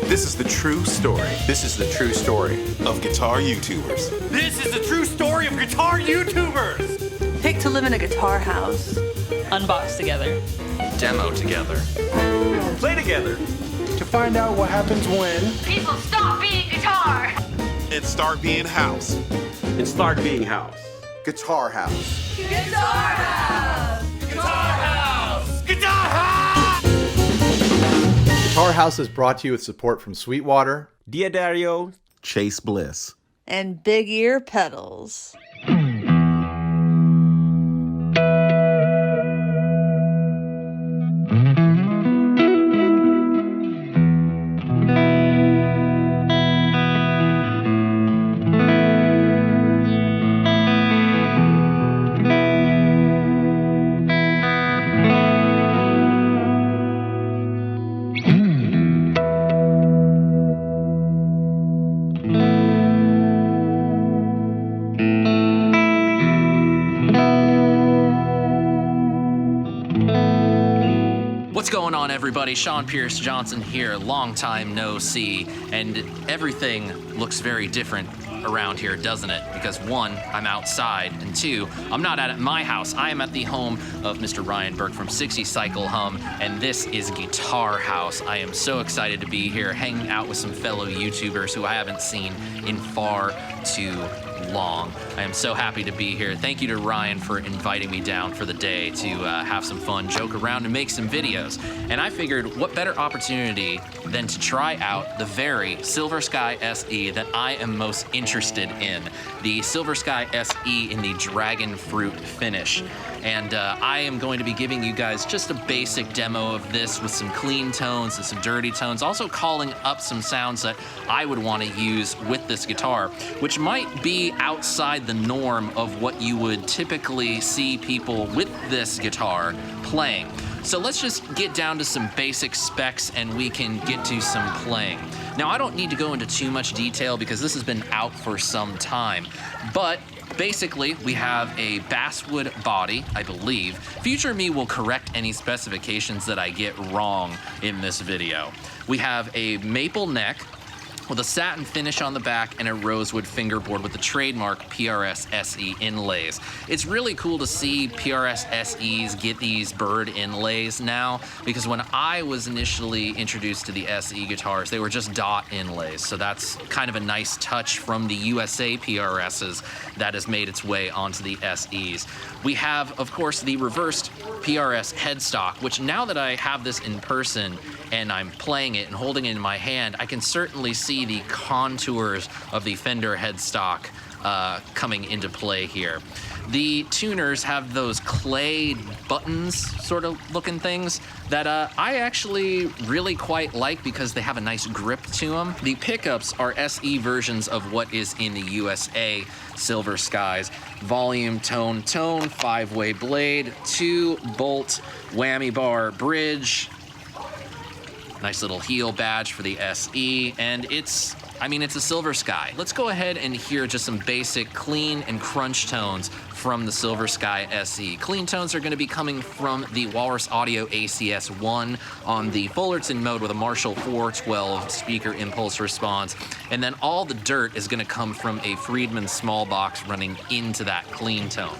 This is the true story. This is the true story of guitar YouTubers. This is the true story of guitar YouTubers. Pick to live in a guitar house. Unbox together. Demo together. Play together. To find out what happens when people stop being guitar and start being house. And start being house. Guitar house. Guitar house. Guitar house. Guitar house. Guitar House is brought to you with support from Sweetwater, Diodario, Chase Bliss, and Big Ear Pedals. What's going on, everybody? Sean Pierce Johnson here, long time no see, and everything looks very different around here, doesn't it? Because one, I'm outside, and two, I'm not at my house. I am at the home of Mr. Ryan Burke from 60 Cycle Hum, and this is Guitar House. I am so excited to be here, hanging out with some fellow YouTubers who I haven't seen in far too long. I am so happy to be here. Thank you to Ryan for inviting me down for the day to have some fun, joke around, and make some videos. And I figured, what better opportunity than to try out the very Silver Sky SE that I am most interested in. The Silver Sky SE in the Dragonfruit finish. And I am going to be giving you guys just a basic demo of this with some clean tones and some dirty tones, also calling up some sounds that I would want to use with this guitar, which might be outside the norm of what you would typically see people with this guitar playing. So let's just get down to some basic specs and we can get to some playing. Now, I don't need to go into too much detail because this has been out for some time, but basically, we have a basswood body, I believe. Future me will correct any specifications that I get wrong in this video. We have a maple neck with a satin finish on the back and a rosewood fingerboard with the trademark PRS SE inlays. It's really cool to see PRS SEs get these bird inlays now, because when I was initially introduced to the SE guitars, they were just dot inlays. So that's kind of a nice touch from the USA PRSs that has made its way onto the SEs. We have, of course, the reversed PRS headstock, which now that I have this in person and I'm playing it and holding it in my hand, I can certainly see the contours of the Fender headstock coming into play here. The tuners have those clay buttons sort of looking things that I actually really quite like because they have a nice grip to them. The pickups are SE versions of what is in the USA Silver Skies. Volume, tone, 5-way blade, 2-bolt whammy bar bridge. Nice little heel badge for the SE, and it's a Silver Sky. Let's go ahead and hear just some basic clean and crunch tones from the Silver Sky SE. Clean tones are going to be coming from the Walrus Audio ACS-1 on the Fullerton mode with a Marshall 412 speaker impulse response, and then all the dirt is going to come from a Friedman small box running into that clean tone.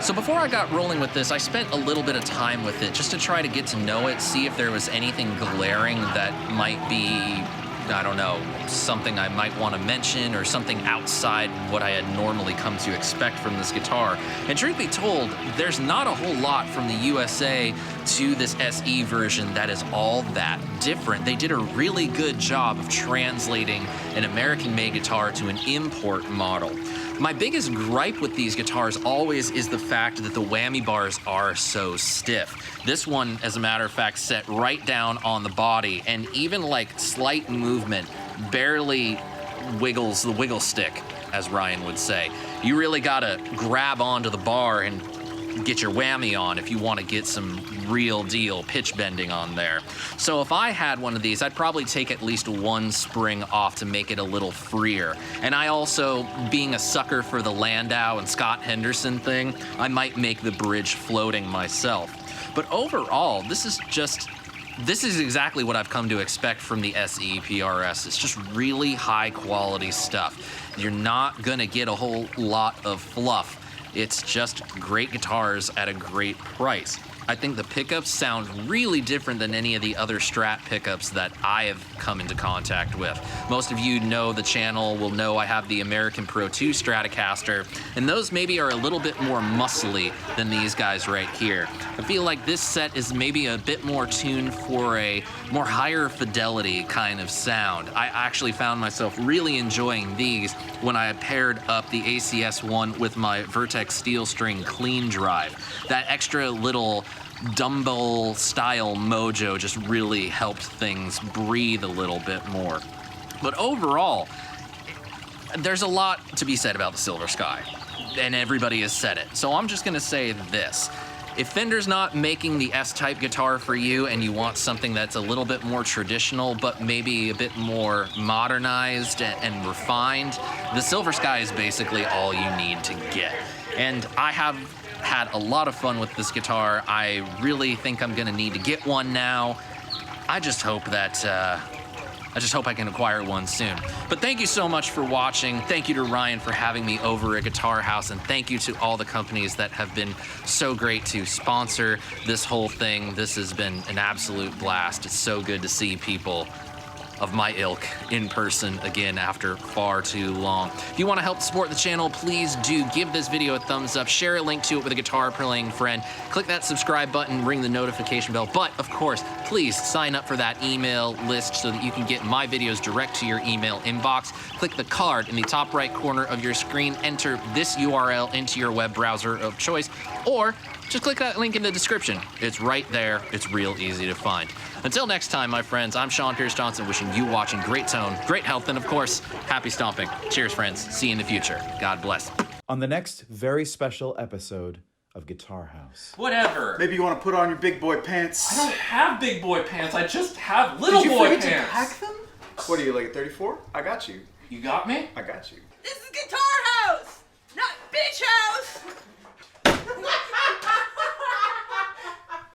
So before I got rolling with this, I spent a little bit of time with it just to try to get to know it, see if there was anything glaring that might be, I don't know, something I might want to mention or something outside what I had normally come to expect from this guitar. And truth be told, there's not a whole lot from the USA to this SE version that is all that different. They did a really good job of translating an American-made guitar to an import model. My biggest gripe with these guitars always is the fact that the whammy bars are so stiff. This one, as a matter of fact, set right down on the body, and even like slight movement barely wiggles the wiggle stick, as Ryan would say. You really gotta grab onto the bar and get your whammy on if you want to get some real deal pitch bending on there. So if I had one of these, I'd probably take at least one spring off to make it a little freer. And I also, being a sucker for the Landau and Scott Henderson thing, I might make the bridge floating myself. But overall, this is exactly what I've come to expect from the SE PRS. It's just really high quality stuff. You're not gonna get a whole lot of fluff. It's just great guitars at a great price. I think the pickups sound really different than any of the other Strat pickups that I have come into contact with. Most of you know the channel will know I have the American Pro 2 Stratocaster, and those maybe are a little bit more muscly than these guys right here. I feel like this set is maybe a bit more tuned for a more higher fidelity kind of sound. I actually found myself really enjoying these when I paired up the ACS1 with my Vertex Steel String Clean Drive. That extra little Dumble style mojo just really helped things breathe a little bit more. But overall, there's a lot to be said about the Silver Sky, and everybody has said it. So I'm just gonna say this. If Fender's not making the S-type guitar for you and you want something that's a little bit more traditional but maybe a bit more modernized and refined, the Silver Sky is basically all you need to get. And I have had a lot of fun with this guitar. I really think I'm gonna need to get one now. I just hope I can acquire one soon. But thank you so much for watching. Thank you to Ryan for having me over at Guitar House, and thank you to all the companies that have been so great to sponsor this whole thing. This has been an absolute blast. It's so good to see people of my ilk in person again after far too long. If you want to help support the channel, please do give this video a thumbs up, share a link to it with a guitar playing friend, click that subscribe button, ring the notification bell, but of course, please sign up for that email list so that you can get my videos direct to your email inbox. Click the card in the top right corner of your screen, enter this URL into your web browser of choice, or just click that link in the description. It's right there. It's real easy to find. Until next time, my friends, I'm Sean Pierce Johnson, wishing you watching great tone, great health, and of course, happy stomping. Cheers, friends. See you in the future. God bless. On the next very special episode of Guitar House. Whatever. Maybe you want to put on your big boy pants. I don't have big boy pants. I just have little Did you boy forget pants. to pack them? What are you, like a 34? I got you. You got me? I got you. This is Guitar House, not Bitch House!